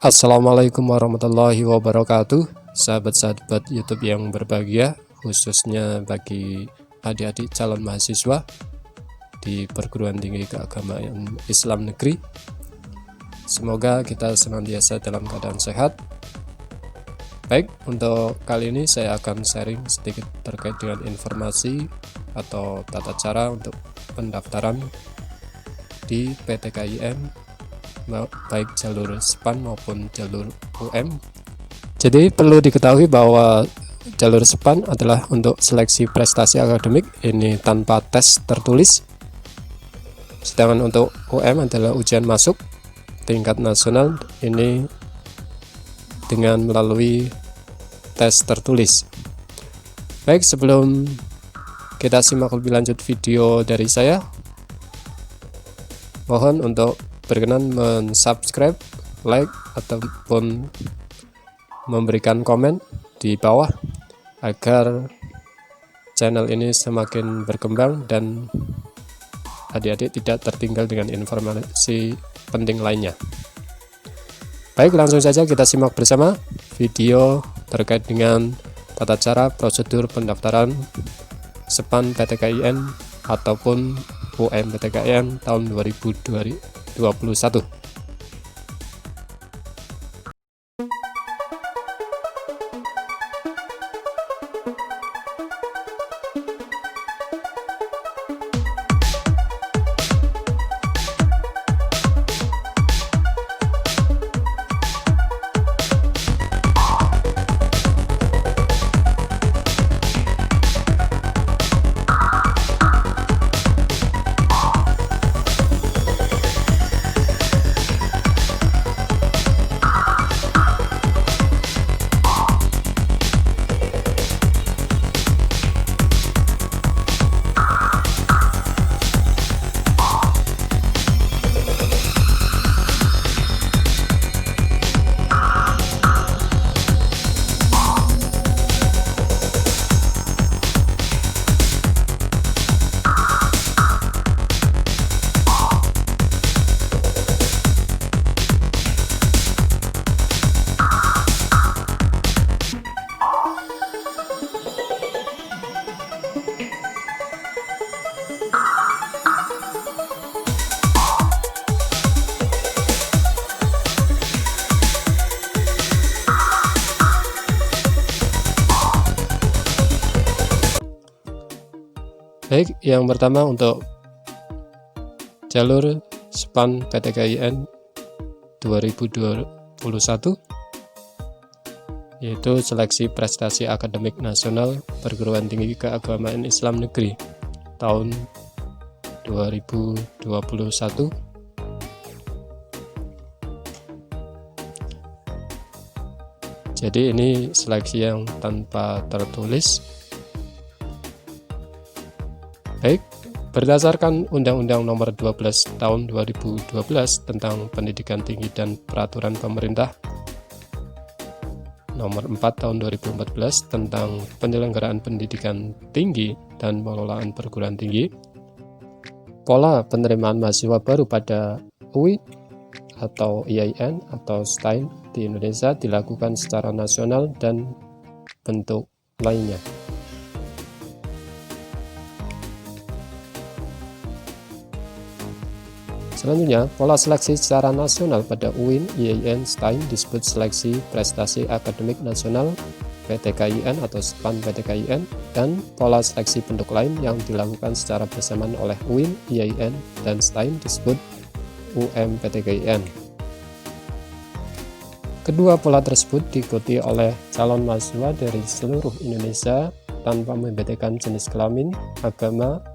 Assalamualaikum warahmatullahi wabarakatuh, sahabat-sahabat YouTube yang berbahagia, khususnya bagi adik-adik calon mahasiswa di perguruan tinggi keagamaan Islam negeri. Semoga kita senantiasa dalam keadaan sehat. Baik, untuk kali ini saya akan sharing sedikit terkait dengan informasi atau tata cara untuk pendaftaran di PTKIN, baik jalur SPAN maupun jalur UM. Jadi perlu diketahui bahwa jalur SPAN adalah untuk seleksi prestasi akademik, ini tanpa tes tertulis. Sedangkan untuk UM adalah ujian masuk tingkat nasional, ini dengan melalui tes tertulis. Baik, sebelum kita simak lebih lanjut video dari saya, mohon untuk berkenan mensubscribe, like, ataupun memberikan komen di bawah agar channel ini semakin berkembang dan adik-adik tidak tertinggal dengan informasi penting lainnya. Baik, langsung saja kita simak bersama video terkait dengan tata cara prosedur pendaftaran SPAN PTKIN ataupun UM PTKIN tahun 2021. Baik, yang pertama untuk jalur SPAN PTKIN 2021, yaitu seleksi prestasi akademik nasional perguruan tinggi keagamaan Islam negeri tahun 2021. Jadi ini seleksi yang tanpa tertulis. Baik, berdasarkan Undang-Undang Nomor 12 Tahun 2012 tentang Pendidikan Tinggi dan Peraturan Pemerintah Nomor 4 Tahun 2014 tentang Penyelenggaraan Pendidikan Tinggi dan Pengelolaan Perguruan Tinggi, pola penerimaan mahasiswa baru pada UI atau IAIN atau STAIN di Indonesia dilakukan secara nasional dan bentuk lainnya. Selanjutnya, pola seleksi secara nasional pada UIN, IAIN, STAIN disebut seleksi prestasi akademik nasional PTKIN atau SPAN PTKIN, dan pola seleksi bentuk lain yang dilakukan secara bersamaan oleh UIN, IAIN, dan STAIN disebut UM PTKIN. Kedua pola tersebut diikuti oleh calon mahasiswa dari seluruh Indonesia tanpa membedakan jenis kelamin, agama,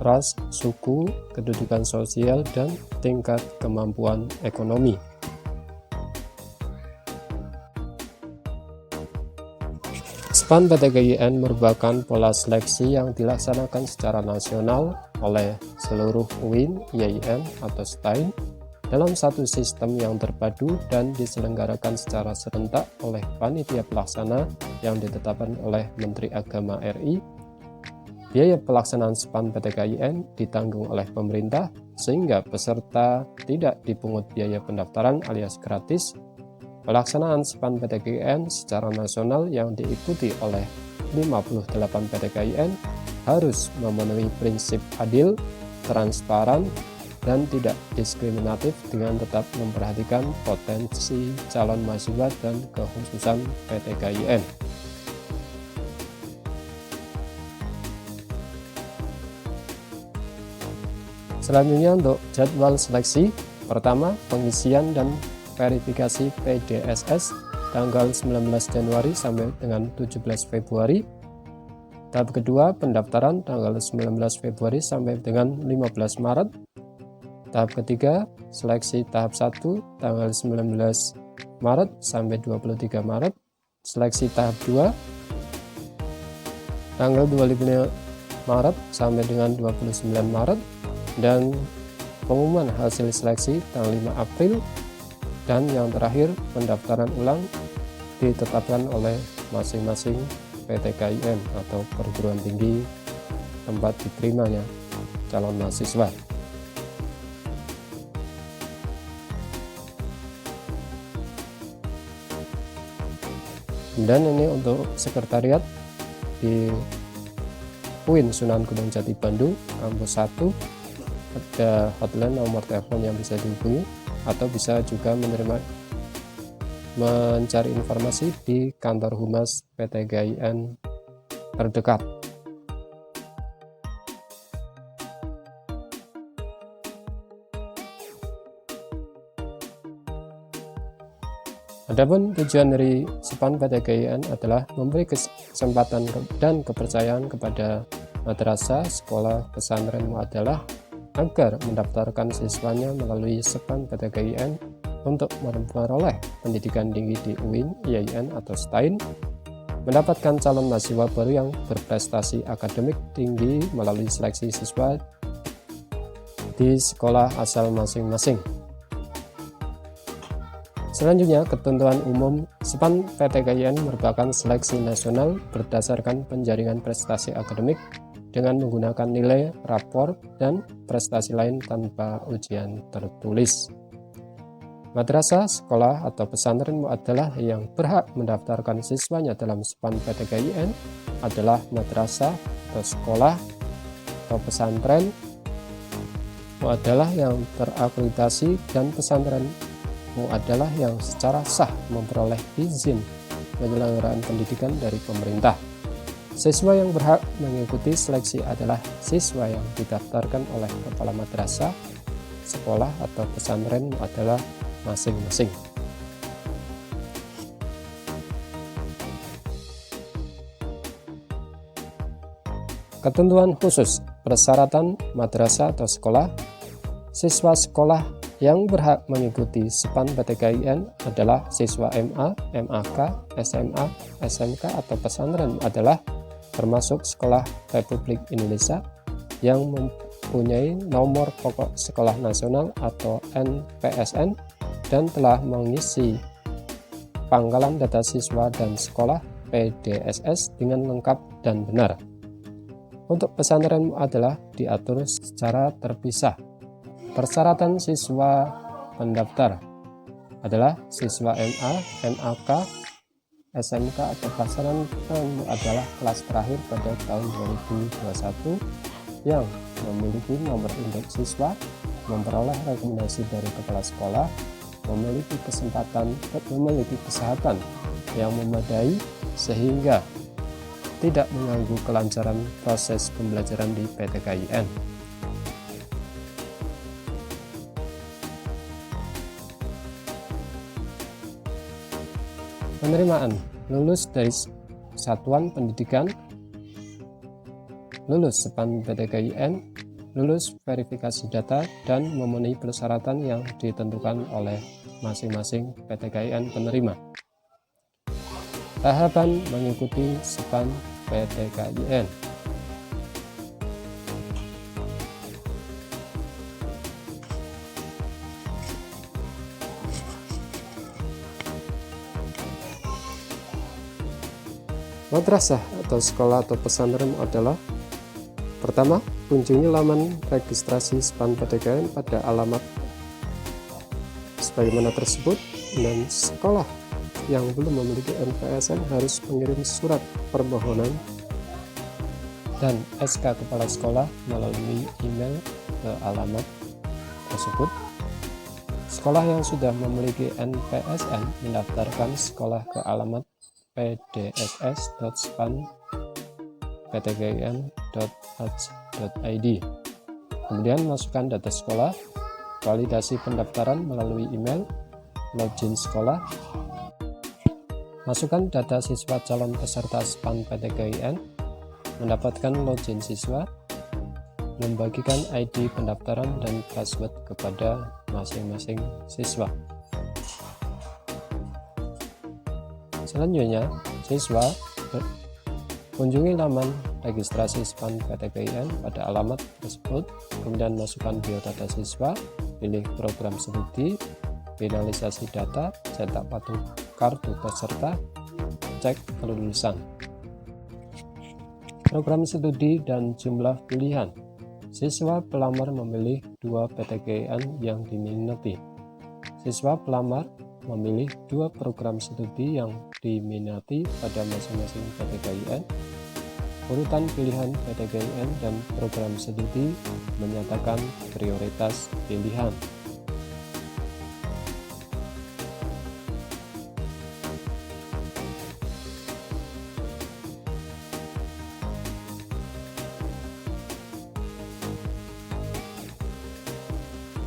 ras, suku, kedudukan sosial, dan tingkat kemampuan ekonomi. SPAN PTKIN merupakan pola seleksi yang dilaksanakan secara nasional oleh seluruh UIN, IAIN, atau STAIN dalam satu sistem yang terpadu dan diselenggarakan secara serentak oleh panitia pelaksana yang ditetapkan oleh Menteri Agama RI. Biaya pelaksanaan SPAN PTKIN ditanggung oleh pemerintah sehingga peserta tidak dipungut biaya pendaftaran alias gratis Pelaksanaan SPAN PTKIN secara nasional yang diikuti oleh 58 PTKIN harus memenuhi prinsip adil, transparan, dan tidak diskriminatif dengan tetap memperhatikan potensi calon mahasiswa dan kekhususan PTKIN. Selanjutnya untuk jadwal seleksi, pertama pengisian dan verifikasi PDSS tanggal 19 Januari sampai dengan 17 Februari. Tahap kedua pendaftaran tanggal 19 Februari sampai dengan 15 Maret. Tahap ketiga seleksi tahap 1 tanggal 19 Maret sampai 23 Maret. Seleksi tahap 2 tanggal 25 Maret sampai dengan 29 Maret. Dan pengumuman hasil seleksi tanggal 5 April. Dan yang terakhir pendaftaran ulang ditetapkan oleh masing-masing PTKIN atau perguruan tinggi tempat diterimanya calon mahasiswa. Dan ini untuk sekretariat di UIN Sunan Gunung Jati Bandung kampus 1. Ada hotline nomor telepon yang bisa dihubungi atau bisa juga mencari informasi di kantor humas PTKIN terdekat. Adapun tujuan dari SPAN PTKIN adalah memberi kesempatan dan kepercayaan kepada madrasah, sekolah, pesantren muadalah agar mendaftarkan siswanya melalui SPAN PTKIN untuk memperoleh pendidikan tinggi di UIN, IAIN, atau STAIN, mendapatkan calon mahasiswa baru yang berprestasi akademik tinggi melalui seleksi siswa di sekolah asal masing-masing. Selanjutnya, ketentuan umum SPAN PTKIN merupakan seleksi nasional berdasarkan penjaringan prestasi akademik dengan menggunakan nilai, rapor, dan prestasi lain tanpa ujian tertulis. Madrasah, sekolah, atau pesantren muadalah yang berhak mendaftarkan siswanya dalam SPAN PTKIN adalah madrasah atau sekolah atau pesantren muadalah yang terakreditasi dan pesantren muadalah yang secara sah memperoleh izin penyelenggaraan pendidikan dari pemerintah. Siswa yang berhak mengikuti seleksi adalah siswa yang didaftarkan oleh kepala madrasah, sekolah, atau pesantren muadalah masing-masing. Ketentuan khusus persyaratan madrasah atau sekolah. Siswa sekolah yang berhak mengikuti SPAN PTKIN adalah siswa MA, MAK, SMA, SMK, atau pesantren adalah termasuk sekolah Republik Indonesia yang mempunyai nomor pokok sekolah nasional atau NPSN dan telah mengisi pangkalan data siswa dan sekolah PDSS dengan lengkap dan benar. Untuk pesantren adalah diatur secara terpisah. Persyaratan siswa pendaftar adalah siswa MA, MAK, SMK atau pesantren adalah kelas terakhir pada tahun 2021 yang memiliki nomor induk siswa, memperoleh rekomendasi dari kepala sekolah, memiliki kesehatan yang memadai sehingga tidak mengganggu kelancaran proses pembelajaran di PTKIN. Penerimaan: lulus dari satuan pendidikan, lulus SPAN PTKIN, lulus verifikasi data, dan memenuhi persyaratan yang ditentukan oleh masing-masing PTKIN penerima. Tahapan mengikuti SPAN PTKIN. Madrasah atau sekolah atau pesantren adalah: pertama, kunjungi laman registrasi SPAN PTKIN pada alamat sebagaimana tersebut, dan sekolah yang belum memiliki NPSN harus mengirim surat permohonan dan SK kepala sekolah melalui email ke alamat tersebut. Sekolah yang sudah memiliki NPSN mendaftarkan sekolah ke alamat pdss.span.ptgin.ac.id. Kemudian masukkan data sekolah, validasi pendaftaran melalui email, login sekolah, masukkan data siswa calon peserta SPAN PTGIN, mendapatkan login siswa, membagikan ID pendaftaran dan password kepada masing-masing siswa. Selanjutnya, siswa kunjungi laman registrasi SPAN PTGIN pada alamat tersebut, kemudian masukkan biodata siswa, pilih program studi, finalisasi data, cetak kartu peserta, cek kelulusan. Program studi dan jumlah pilihan. Siswa pelamar memilih 2 PTGIN yang diminati. Siswa pelamar memilih 2 program studi yang diminati pada masing-masing PTGIN. Urutan pilihan PTGIN dan program studi menyatakan prioritas pilihan.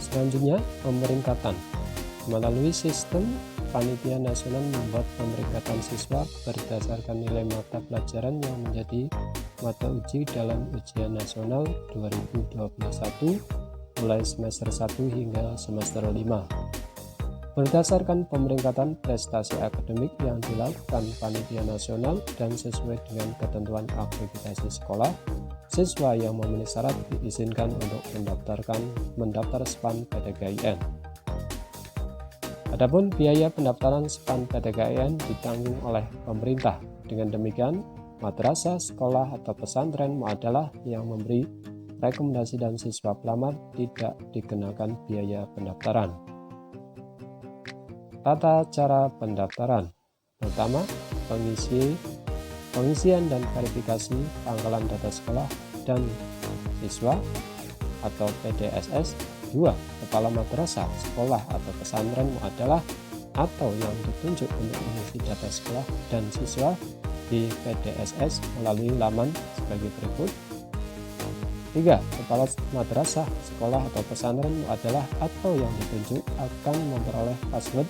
Selanjutnya, pemeringkatan. Melalui sistem, Panitia Nasional membuat pemeringkatan siswa berdasarkan nilai mata pelajaran yang menjadi mata uji dalam ujian nasional 2021 mulai semester 1 hingga semester 5. Berdasarkan pemeringkatan prestasi akademik yang dilakukan Panitia Nasional dan sesuai dengan ketentuan akreditasi sekolah, siswa yang memenuhi syarat diizinkan untuk mendaftar SPAN PTGIN. Adapun biaya pendaftaran SPAN PTGIN ditanggung oleh pemerintah. Dengan demikian, madrasah, sekolah, atau pesantren muadalah yang memberi rekomendasi dan siswa pelamar tidak dikenakan biaya pendaftaran. Tata cara pendaftaran. Pertama, pengisian dan verifikasi pangkalan data sekolah dan siswa atau PDSS. 2. Kepala madrasah, sekolah, atau pesantren muadalah atau yang ditunjuk untuk mengisi data sekolah dan siswa di PDSS melalui laman sebagai berikut. 3. Kepala madrasah, sekolah, atau pesantren muadalah atau yang ditunjuk akan memperoleh password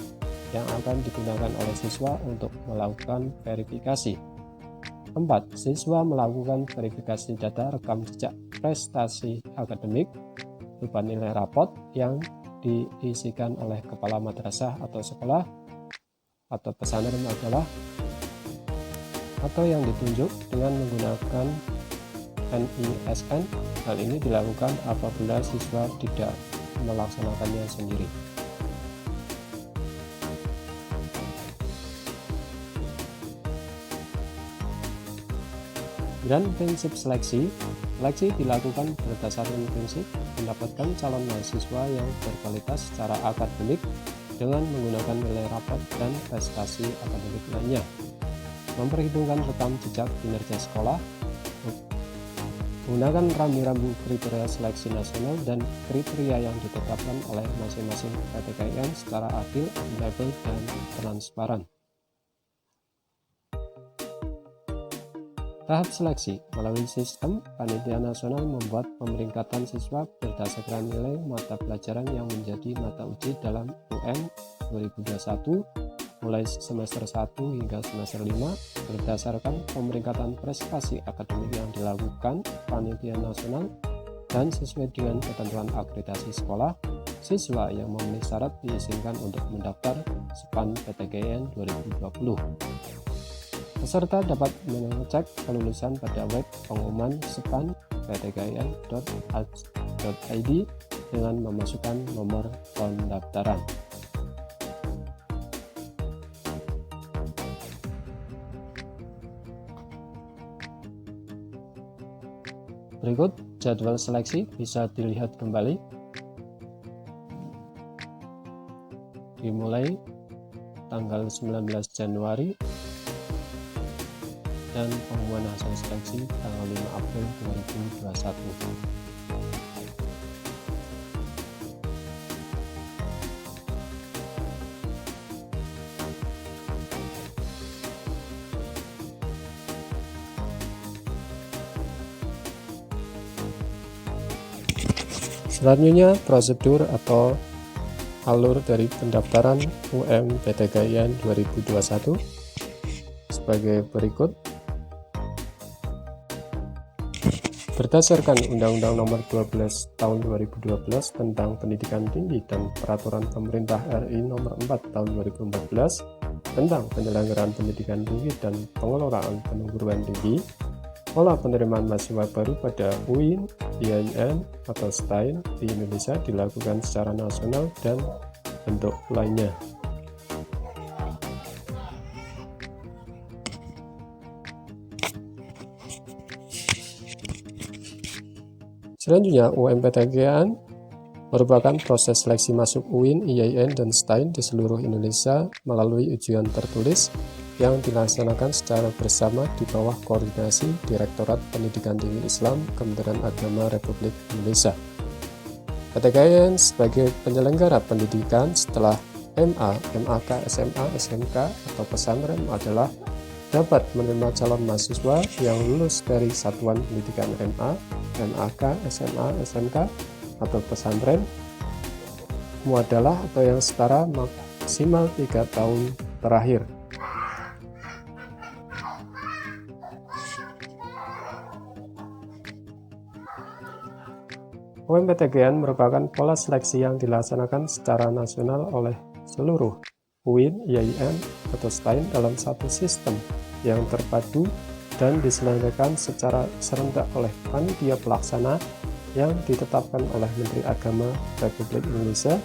yang akan digunakan oleh siswa untuk melakukan verifikasi. 4. Siswa melakukan verifikasi data rekam jejak prestasi akademik berupa nilai rapot yang diisikan oleh kepala madrasah atau sekolah atau pesantren adalah atau yang ditunjuk dengan menggunakan NISN. Hal ini dilakukan apabila siswa tidak melaksanakannya sendiri. Dan prinsip seleksi. Seleksi dilakukan berdasarkan prinsip mendapatkan calon mahasiswa yang berkualitas secara akademik dengan menggunakan nilai rapot dan prestasi akademik lainnya. Memperhitungkan rekam jejak kinerja sekolah, menggunakan rambu-rambu kriteria seleksi nasional dan kriteria yang ditetapkan oleh masing-masing PTGIN secara adil, akuntabel, dan transparan. Tahap seleksi. Melalui sistem, Panitia Nasional membuat pemeringkatan siswa berdasarkan nilai mata pelajaran yang menjadi mata uji dalam UN 2021 mulai semester 1 hingga semester 5 berdasarkan pemeringkatan prestasi akademik yang dilakukan Panitia Nasional dan sesuai dengan ketentuan akreditasi sekolah. Siswa yang memenuhi syarat diizinkan untuk mendaftar SPAN PTGIN 2020. Peserta dapat mengecek kelulusan pada web pengumuman SPAN ptgin.ac.id dengan memasukkan nomor pendaftaran. Berikut jadwal seleksi bisa dilihat kembali. dimulai tanggal 19 Januari dan pengumuman hasil seleksi tanggal 5 April 2021. Selanjutnya, prosedur atau alur dari pendaftaran UMPTKIN 2021 sebagai berikut. Berdasarkan Undang-Undang Nomor 12 Tahun 2012 tentang Pendidikan Tinggi dan Peraturan Pemerintah RI Nomor 4 Tahun 2014 tentang penyelenggaraan pendidikan tinggi dan pengelolaan perguruan tinggi, pola penerimaan mahasiswa baru pada UIN, IAIN, atau STAIN di Indonesia dilakukan secara nasional dan bentuk lainnya. Selanjutnya, UMPTKIN merupakan proses seleksi masuk UIN, IAIN, dan STAIN di seluruh Indonesia melalui ujian tertulis yang dilaksanakan secara bersama di bawah koordinasi Direktorat Pendidikan Tinggi Islam Kementerian Agama Republik Indonesia. PTKIN sebagai penyelenggara pendidikan setelah MA, MAK, SMA, SMK, atau pesantren adalah dapat menerima calon mahasiswa yang lulus dari satuan pendidikan MA, MAK, SMA, SMK, atau pesantren, muadalah atau yang setara maksimal 3 tahun terakhir. UMPTKIN merupakan pola seleksi yang dilaksanakan secara nasional oleh seluruh UIN, IAIN, atau STAIN dalam satu sistem yang terpadu dan diselenggarakan secara serentak oleh panitia pelaksana yang ditetapkan oleh Menteri Agama Republik Indonesia.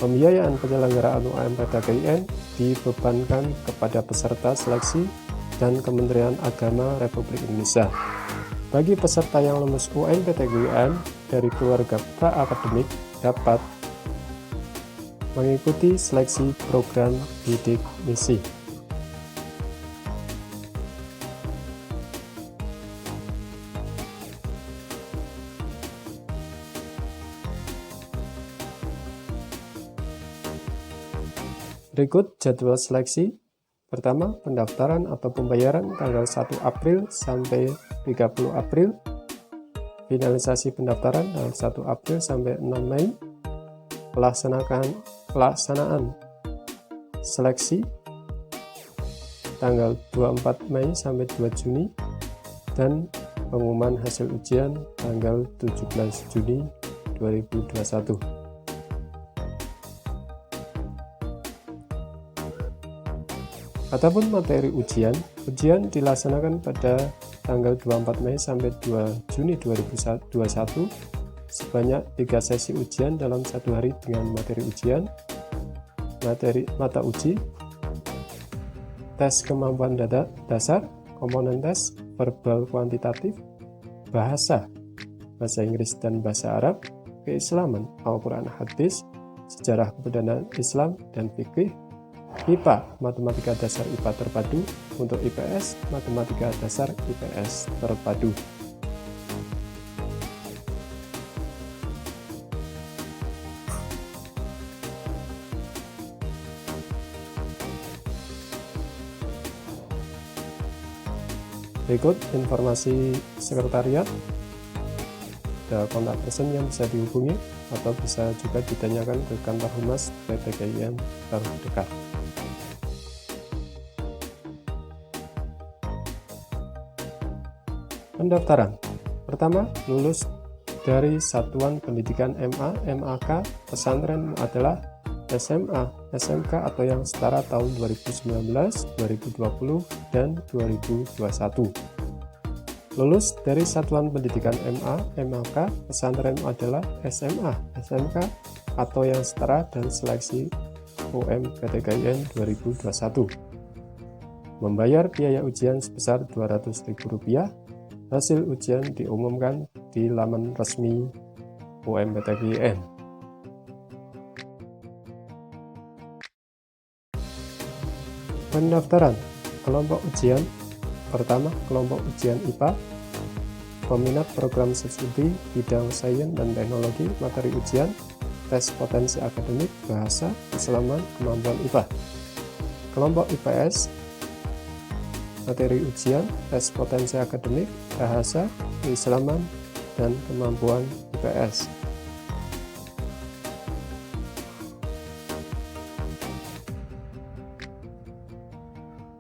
Pembiayaan penyelenggaraan UMPTKIN dibebankan kepada peserta seleksi dan Kementerian Agama Republik Indonesia. Bagi peserta yang lulus UMPTKIN dari keluarga pra-akademik dapat mengikuti seleksi program bidik misi. Berikut jadwal seleksi. Pertama, pendaftaran atau pembayaran tanggal 1 April sampai 30 April. Finalisasi pendaftaran tanggal 1 April sampai 6 Mei. Pelaksanaan seleksi tanggal 24 Mei sampai 2 Juni dan pengumuman hasil ujian tanggal 17 Juni 2021. Adapun materi ujian dilaksanakan pada tanggal 24 Mei sampai 2 Juni 2021 sebanyak 3 sesi ujian dalam 1 hari dengan materi ujian, materi mata uji, tes kemampuan dasar, komponen tes, verbal kuantitatif, bahasa Inggris dan bahasa Arab, keislaman, Al-Quran hadis, sejarah kebudayaan Islam dan fikih, IPA, matematika dasar IPA terpadu, untuk IPS, matematika dasar IPS terpadu. Berikut informasi sekretariat, ada kontak person yang bisa dihubungi atau bisa juga ditanyakan ke kantor humas PTKIN terdekat. Pendaftaran. Pertama, lulus dari Satuan Pendidikan MA, MAK, pesantren adalah SMA, SMK atau yang setara tahun 2019, 2020, dan 2021. Lulus dari Satuan Pendidikan MA, MAK, pesantren adalah SMA, SMK atau yang setara dan seleksi UMPTKIN 2021. Membayar biaya ujian sebesar Rp200.000. Hasil ujian diumumkan di laman resmi UMPTKIN. Pendaftaran kelompok ujian. Pertama, kelompok ujian IPA. Peminat program studi bidang sains dan teknologi, materi ujian, tes potensi akademik, bahasa, keislaman, kemampuan IPA. Kelompok IPS, materi ujian, tes potensi akademik, bahasa, keislaman, dan kemampuan IPS.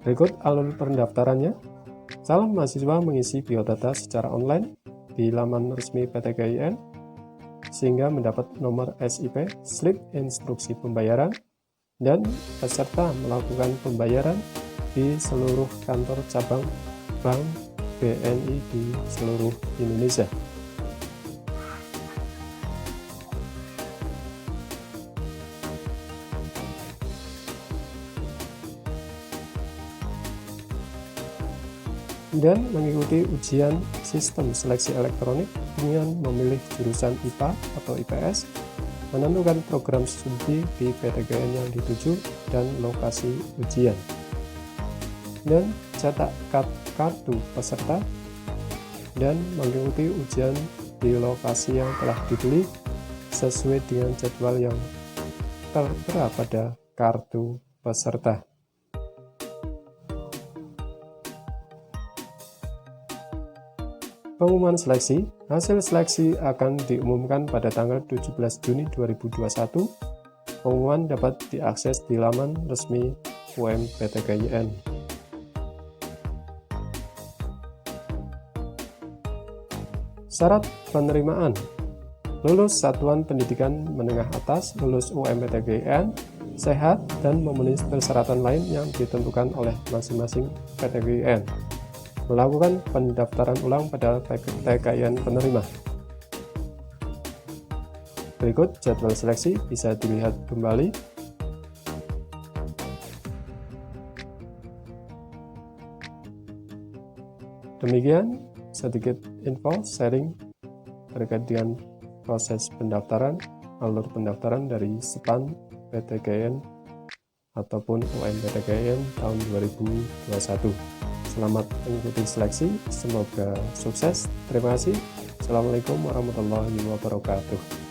Berikut alur pendaftarannya. Calon mahasiswa mengisi biodata secara online di laman resmi PTKIN sehingga mendapat nomor SIP, slip instruksi pembayaran, dan peserta melakukan pembayaran di seluruh kantor cabang Bank BNI di seluruh Indonesia. Dan mengikuti ujian sistem seleksi elektronik dengan memilih jurusan IPA atau IPS, menentukan program studi di PTKIN yang dituju dan lokasi ujian, dan cetak kartu peserta, dan mengikuti ujian di lokasi yang telah dibeli sesuai dengan jadwal yang tertera pada kartu peserta. Pengumuman seleksi. Hasil seleksi akan diumumkan pada tanggal 17 Juni 2021. Pengumuman dapat diakses di laman resmi UMPTKIN. Syarat penerimaan. Lulus satuan pendidikan menengah atas, lulus UMPTKIN, sehat, dan memenuhi persyaratan lain yang ditentukan oleh masing-masing PTKIN. Melakukan pendaftaran ulang pada PTKIN penerima. Berikut jadwal seleksi bisa dilihat kembali. Demikian sedikit info sharing terkait dengan proses pendaftaran, alur pendaftaran dari SPAN PTKIN ataupun UMPTKIN tahun 2021. Selamat mengikuti seleksi, semoga sukses. Terima kasih. Assalamualaikum warahmatullahi wabarakatuh.